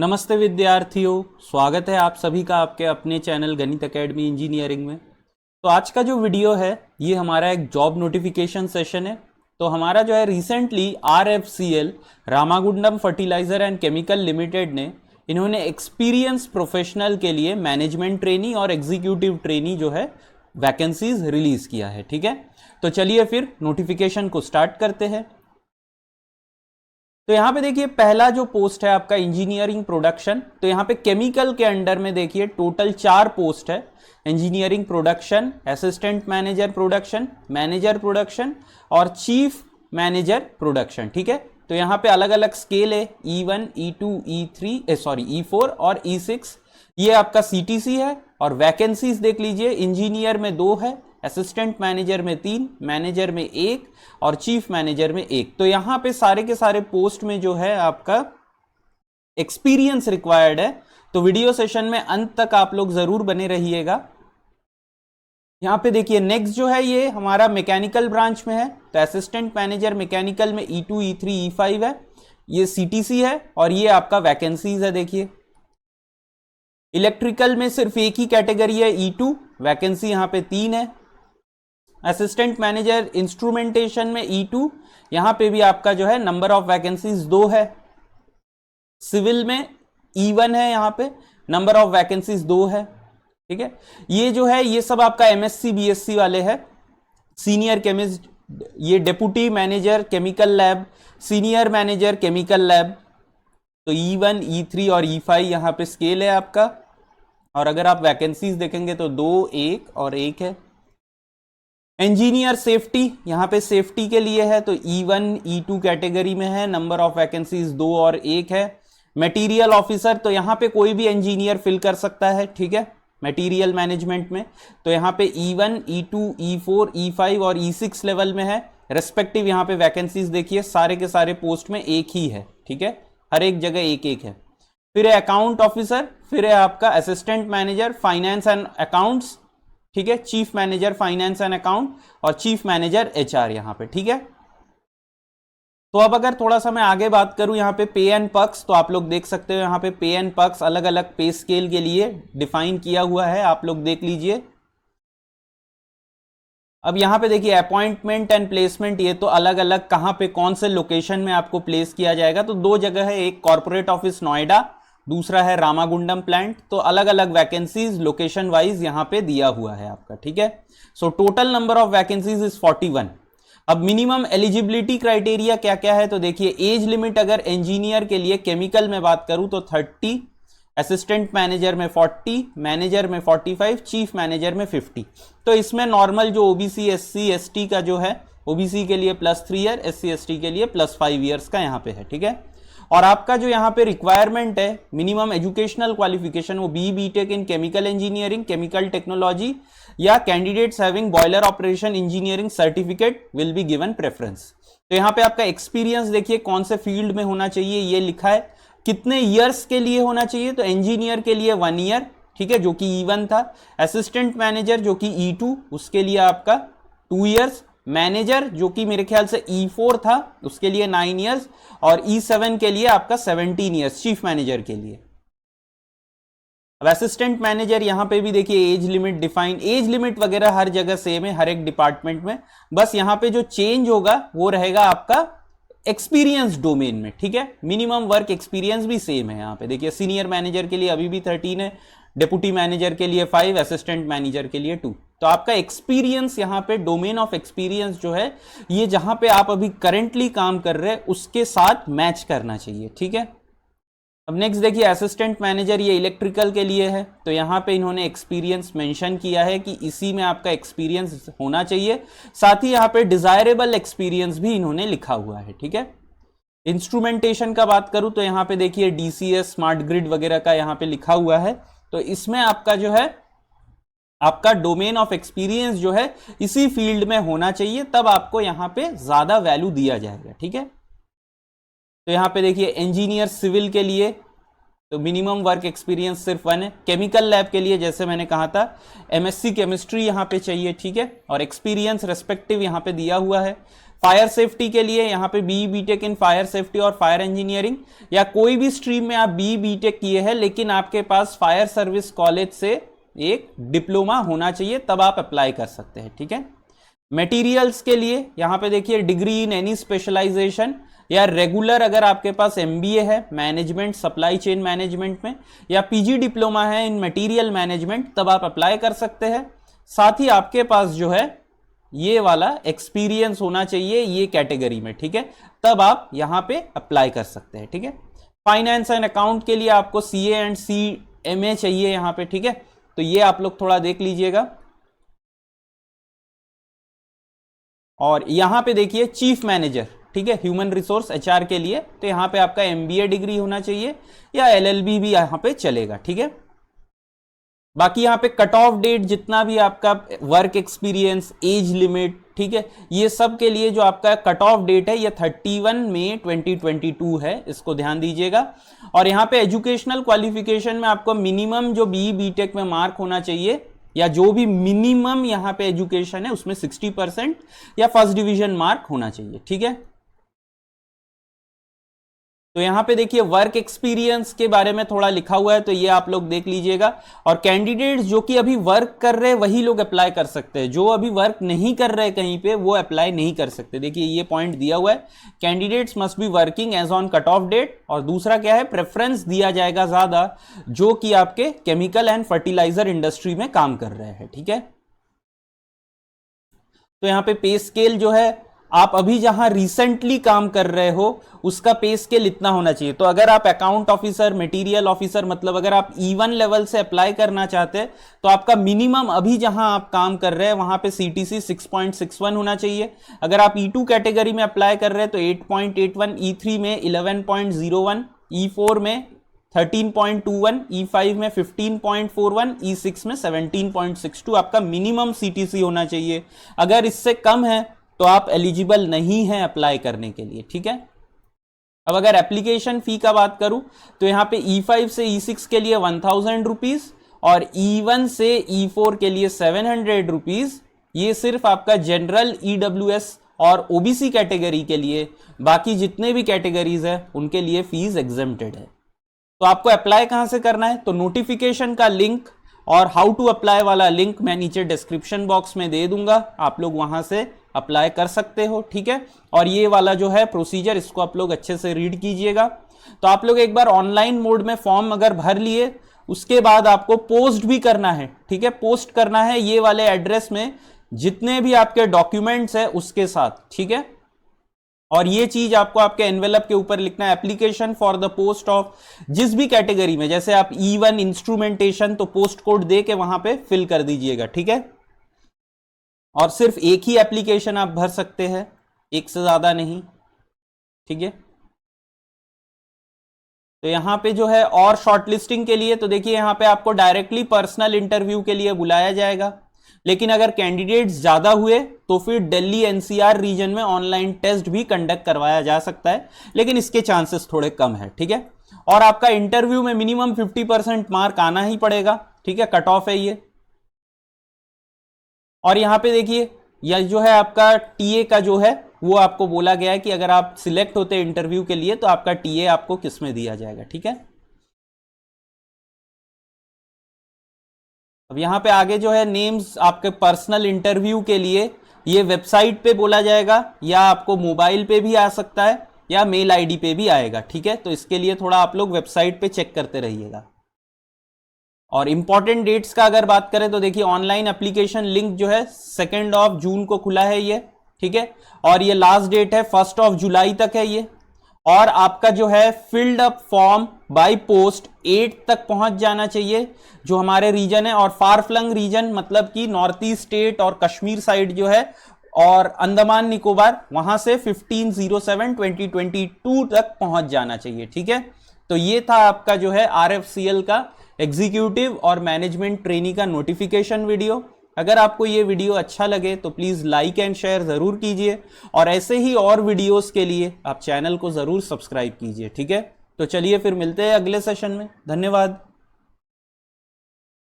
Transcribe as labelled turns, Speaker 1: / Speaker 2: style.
Speaker 1: नमस्ते विद्यार्थियों, स्वागत है आप सभी का आपके अपने चैनल गणित एकेडमी इंजीनियरिंग में। तो आज का जो वीडियो है ये हमारा एक जॉब नोटिफिकेशन सेशन है। तो हमारा जो है recently RFCL Ramagundam fertilizer and chemical limited ने इन्होंने एक्सपीरियंस प्रोफेशनल के लिए मैनेजमेंट ट्रेनी और एग्जीक्यूटिव ट्रेनी जो है वैकेंसीज रिलीज किया है। ठीक है, तो चलिए फिर नोटिफिकेशन को स्टार्ट करते हैं। तो यहां पे देखिए पहला जो पोस्ट है आपका इंजीनियरिंग प्रोडक्शन। तो यहां पे केमिकल के अंडर में देखिए टोटल 4 पोस्ट है। Engineering production, assistant manager production, manager production और चीफ मैनेजर प्रोडक्शन। ठीक है, तो यहां पे अलग अलग स्केल है E1, E2, E4 और E6। ये आपका CTC है और वैकेंसीज देख लीजिए, इंजीनियर में 2 है, असिस्टेंट मैनेजर में 3, मैनेजर में 1 और चीफ मैनेजर में 1। तो यहां पे सारे के सारे पोस्ट में जो है आपका एक्सपीरियंस रिक्वायर्ड है। तो वीडियो सेशन में अंत तक आप लोग जरूर बने रहिएगा। यहां पे देखिए नेक्स्ट जो है ये हमारा मैकेनिकल ब्रांच में है। तो असिस्टेंट मैनेजर मैकेनिकल में E2, E3, E5 है, ये CTC है और ये आपका वैकेंसीज है। देखिए इलेक्ट्रिकल में सिर्फ एक ही कैटेगरी है E2, वैकेंसी यहां पे 3 है। असिस्टेंट मैनेजर इंस्ट्रूमेंटेशन में E2, यहां पे भी आपका जो है नंबर ऑफ वैकेंसीज 2 है। सिविल में E1 है, यहां पे नंबर ऑफ वैकेंसीज 2 है। ठीक है, ये जो है ये सब आपका MSc BSc वाले है। सीनियर केमिस्ट, ये deputy manager chemical lab, senior manager chemical lab. तो E1, E3 और E5 यहां पे स्केल है आपका। और अगर आप वैकेंसीज देखेंगे तो 2, 1 और 1 है। इंजीनियर सेफ्टी, यहां पे सेफ्टी के लिए है, तो E1, E2 कैटेगरी में है, नंबर ऑफ वैकेंसीज 2 और 1 है। मटेरियल ऑफिसर, तो यहां पे कोई भी इंजीनियर फिल कर सकता है। ठीक है, मटेरियल मैनेजमेंट में तो यहां पे E1, E2, E4, E5 और E6 लेवल में है रेस्पेक्टिव। यहां पे वैकेंसीज देखिए सारे के सारे पोस्ट में एक ही है। ठीक है, हर एक जगह एक एक है। फिर है अकाउंट ऑफिसर, फिर है आपका assistant manager finance and accounts. ठीक है, chief manager finance and account और चीफ मैनेजर HR यहां पे। ठीक है, तो अब अगर थोड़ा सा मैं आगे बात करूं यहां पे पे एंड पर्क्स, तो आप लोग देख सकते हो यहां पे पे एंड पर्क्स अलग अलग पे स्केल के लिए डिफाइन किया हुआ है, आप लोग देख लीजिए। अब यहां पे देखिए अपॉइंटमेंट एंड प्लेसमेंट, ये तो अलग अलग कहां पे कौन से लोकेशन में आपको प्लेस किया जाएगा। तो 2 जगह है, एक कॉर्पोरेट ऑफिस नोएडा, दूसरा है रामागुंडम प्लांट। तो अलग अलग वैकेंसीज लोकेशन वाइज यहां पे दिया हुआ है आपका। ठीक है, so total number of vacancies is 41। अब मिनिमम एलिजिबिलिटी क्राइटेरिया क्या क्या है, तो देखिए एज लिमिट अगर इंजीनियर के लिए केमिकल में बात करूं तो 30, असिस्टेंट मैनेजर में 40, मैनेजर में 45, चीफ मैनेजर में 50। तो इसमें नॉर्मल जो OBC SC ST का जो है, OBC के लिए +3 ईयर, SC ST के लिए +5 ईयर्स का यहाँ पे है। ठीक है, और आपका जो यहाँ पे रिक्वायरमेंट है मिनिमम एजुकेशनल क्वालिफिकेशन, वो BTech in chemical engineering, chemical technology या candidates having boiler operation engineering certificate will be given preference. तो यहाँ पे आपका एक्सपीरियंस देखिए कौन से फील्ड में होना चाहिए ये लिखा है, कितने ईयर्स के लिए होना चाहिए। तो इंजीनियर के लिए 1 ईयर, ठीक है, जो कि E1 था। असिस्टेंट मैनेजर जो कि E2, उसके लिए आपका 2 ईयर्स। मैनेजर जो कि मेरे ख्याल से E4 था, उसके लिए 9 ईयर्स। और E7 के लिए आपका 17 ईयर्स चीफ मैनेजर के लिए। अब असिस्टेंट मैनेजर यहां पे भी देखिए age limit define, age limit वगैरह हर जगह सेम है, हर एक डिपार्टमेंट में। बस यहां पे जो चेंज होगा वो रहेगा आपका एक्सपीरियंस डोमेन में। ठीक है, मिनिमम वर्क एक्सपीरियंस भी सेम है। यहां पे देखिए सीनियर मैनेजर के लिए अभी भी 13 है, डेप्यूटी मैनेजर के लिए 5, असिस्टेंट मैनेजर के लिए 2। तो आपका एक्सपीरियंस यहां पे डोमेन ऑफ एक्सपीरियंस जो है ये जहां पे आप अभी करेंटली काम कर रहे हैं उसके साथ मैच करना चाहिए। ठीक है, अब नेक्स्ट देखिए असिस्टेंट मैनेजर, ये इलेक्ट्रिकल के लिए है। तो यहां पे इन्होंने एक्सपीरियंस मेंशन किया है कि इसी में आपका एक्सपीरियंस होना चाहिए। साथ ही यहां पे डिजायरेबल एक्सपीरियंस भी इन्होंने लिखा हुआ है। ठीक है, इंस्ट्रूमेंटेशन का बात करूं तो यहां पे देखिए DCS स्मार्ट ग्रिड वगैरह का यहां पे लिखा हुआ है। तो इसमें आपका जो है आपका डोमेन ऑफ एक्सपीरियंस जो है इसी फील्ड में होना चाहिए, तब आपको यहां पे ज्यादा वैल्यू दिया जाएगा। ठीक है, तो यहां पे देखिए इंजीनियर सिविल के लिए तो मिनिमम वर्क एक्सपीरियंस सिर्फ 1 है। केमिकल लैब के लिए जैसे मैंने कहा था MSc केमिस्ट्री यहां पे चाहिए। ठीक है, और एक्सपीरियंस रेस्पेक्टिव यहां पे दिया हुआ है। फायर सेफ्टी के लिए यहाँ पे BE BTech in fire safety और फायर इंजीनियरिंग, या कोई भी स्ट्रीम में आप बीई बीटेक किए हैं लेकिन आपके पास फायर सर्विस कॉलेज से एक डिप्लोमा होना चाहिए, तब आप अप्लाई कर सकते हैं। ठीक है। मटेरियल्स के लिए यहाँ पे देखिए डिग्री इन एनी स्पेशलाइजेशन, या रेगुलर अगर आपके पास एमबीए है मैनेजमेंट सप्लाई चेन मैनेजमेंट में, या पीजी डिप्लोमा है इन मटेरियल मैनेजमेंट, तब आप अप्लाई कर सकते हैं। साथ ही आपके पास जो है ये वाला एक्सपीरियंस होना चाहिए ये कैटेगरी में। ठीक है, तब आप यहां पे अप्लाई कर सकते हैं। ठीक है। फाइनेंस एंड अकाउंट के लिए आपको सीए एंड सीएमए चाहिए यहां पे। ठीक है, तो ये आप लोग थोड़ा देख लीजिएगा। और यहां पे देखिए चीफ मैनेजर, ठीक है, ह्यूमन रिसोर्स एचआर के लिए, तो यहां पे आपका एमबीए डिग्री होना चाहिए या एलएलबी भी यहां पे चलेगा। ठीक है। बाकी यहाँ पे कट ऑफ डेट जितना भी आपका वर्क एक्सपीरियंस, एज लिमिट, ठीक है, ये सब के लिए जो आपका कट ऑफ डेट है ये 31 मई 2022 है, इसको ध्यान दीजिएगा। और यहाँ पे एजुकेशनल क्वालिफिकेशन में आपको मिनिमम जो बीई बीटेक में मार्क होना चाहिए, या जो भी मिनिमम यहाँ पे एजुकेशन है उसमें 60% या फर्स्ट डिवीजन मार्क होना चाहिए। ठीक है। तो यहां पे देखिए वर्क एक्सपीरियंस के बारे में थोड़ा लिखा हुआ है, तो ये आप लोग देख लीजिएगा। और कैंडिडेट्स जो कि अभी वर्क कर रहे हैं वही लोग अप्लाई कर सकते हैं, जो अभी वर्क नहीं कर रहे कहीं पे वो अप्लाई नहीं कर सकते। देखिए ये पॉइंट दिया हुआ है, candidates must be working as on cut off date. और दूसरा क्या है, प्रेफरेंस दिया जाएगा ज्यादा जो कि आपके केमिकल एंड फर्टिलाइजर इंडस्ट्री में काम कर रहे हैं। ठीक है। तो यहाँ पे पे स्केल जो है, आप अभी जहां रिसेंटली काम कर रहे हो उसका पे स्केल इतना होना चाहिए। तो अगर आप अकाउंट ऑफिसर, मटेरियल ऑफिसर, मतलब अगर आप E1 लेवल से अप्लाई करना चाहते हैं तो आपका मिनिमम अभी जहां आप काम कर रहे हैं वहां पे CTC 6.61 होना चाहिए। अगर आप E2 कैटेगरी में अप्लाई कर रहे हैं तो 8.81, E3 में 11.01, E4 में 13.21, E5 में 15.41, E6 में 17.62 आपका मिनिमम CTC होना चाहिए। अगर इससे कम है तो आप एलिजिबल नहीं हैं अप्लाई करने के लिए। ठीक है। अब अगर एप्लीकेशन फी का बात करूं तो यहां पे E5 से E6 के लिए 1000 रुपीज और E1 से E4 के लिए 700 रुपीज। ये सिर्फ आपका जनरल, EWS और OBC कैटेगरी के लिए, बाकी जितने भी कैटेगरीज है उनके लिए फीस एग्जेम्प्टेड है। तो आपको अप्लाई कहां से करना है, तो नोटिफिकेशन का लिंक और हाउ टू अप्लाई वाला लिंक मैं नीचे डिस्क्रिप्शन बॉक्स में दे दूंगा, आप लोग वहां से अप्लाई कर सकते हो। ठीक है। और ये वाला जो है प्रोसीजर, इसको आप लोग अच्छे से रीड कीजिएगा। तो आप लोग एक बार ऑनलाइन मोड में फॉर्म अगर भर लिए, उसके बाद आपको पोस्ट भी करना है। ठीक है, पोस्ट करना है ये वाले एड्रेस में जितने भी आपके डॉक्यूमेंट्स है उसके साथ। ठीक है। और ये चीज आपको आपके एनवेलप के ऊपर लिखना है, application for the post of, जिस भी कैटेगरी में, जैसे आप E1 इंस्ट्रूमेंटेशन, तो पोस्ट कोड दे के वहां पे फिल कर दीजिएगा। ठीक है। और सिर्फ एक ही एप्लीकेशन आप भर सकते हैं, एक से ज्यादा नहीं। ठीक है। तो यहां पे जो है और शॉर्टलिस्टिंग के लिए, तो देखिए यहां पे आपको डायरेक्टली पर्सनल इंटरव्यू के लिए बुलाया जाएगा। लेकिन अगर कैंडिडेट्स ज्यादा हुए तो फिर दिल्ली NCR रीजन में ऑनलाइन टेस्ट भी कंडक्ट करवाया जा सकता है, लेकिन इसके चांसेस थोड़े कम है। ठीक है। और आपका इंटरव्यू में मिनिमम 50% मार्क आना ही पड़ेगा। ठीक है, कट ऑफ है ये। और यहां पे देखिए यह जो है आपका टीए का जो है वो आपको बोला गया है कि अगर आप सिलेक्ट होते हैं इंटरव्यू के लिए तो आपका टीए आपको किस में दिया जाएगा। ठीक है। अब यहां पे आगे जो है नेम्स आपके पर्सनल इंटरव्यू के लिए ये वेबसाइट पे बोला जाएगा, या आपको मोबाइल पे भी आ सकता है या मेल आईडी पे भी आएगा। ठीक है। तो इसके लिए थोड़ा आप लोग वेबसाइट पे चेक करते रहिएगा। और इंपॉर्टेंट डेट्स का अगर बात करें तो देखिए ऑनलाइन एप्लीकेशन लिंक जो है 2 जून को खुला है ये। ठीक है। और ये लास्ट डेट है 1 जुलाई तक है ये। और आपका जो है filled up form by post 8 तक पहुंच जाना चाहिए जो हमारे रीजन है। और फार फ्लंग रीजन मतलब कि नॉर्थ ईस्ट स्टेट और कश्मीर साइड जो है और अंडमान निकोबार, वहां से 15/07/2022 तक पहुंच जाना चाहिए। ठीक है। तो ये था आपका जो है RFCL का एग्जीक्यूटिव और मैनेजमेंट ट्रेनी का नोटिफिकेशन वीडियो। अगर आपको ये वीडियो अच्छा लगे तो प्लीज लाइक एंड शेयर जरूर कीजिए, और ऐसे ही और वीडियोस के लिए आप चैनल को जरूर सब्सक्राइब कीजिए। ठीक है। तो चलिए फिर मिलते हैं अगले सेशन में। धन्यवाद।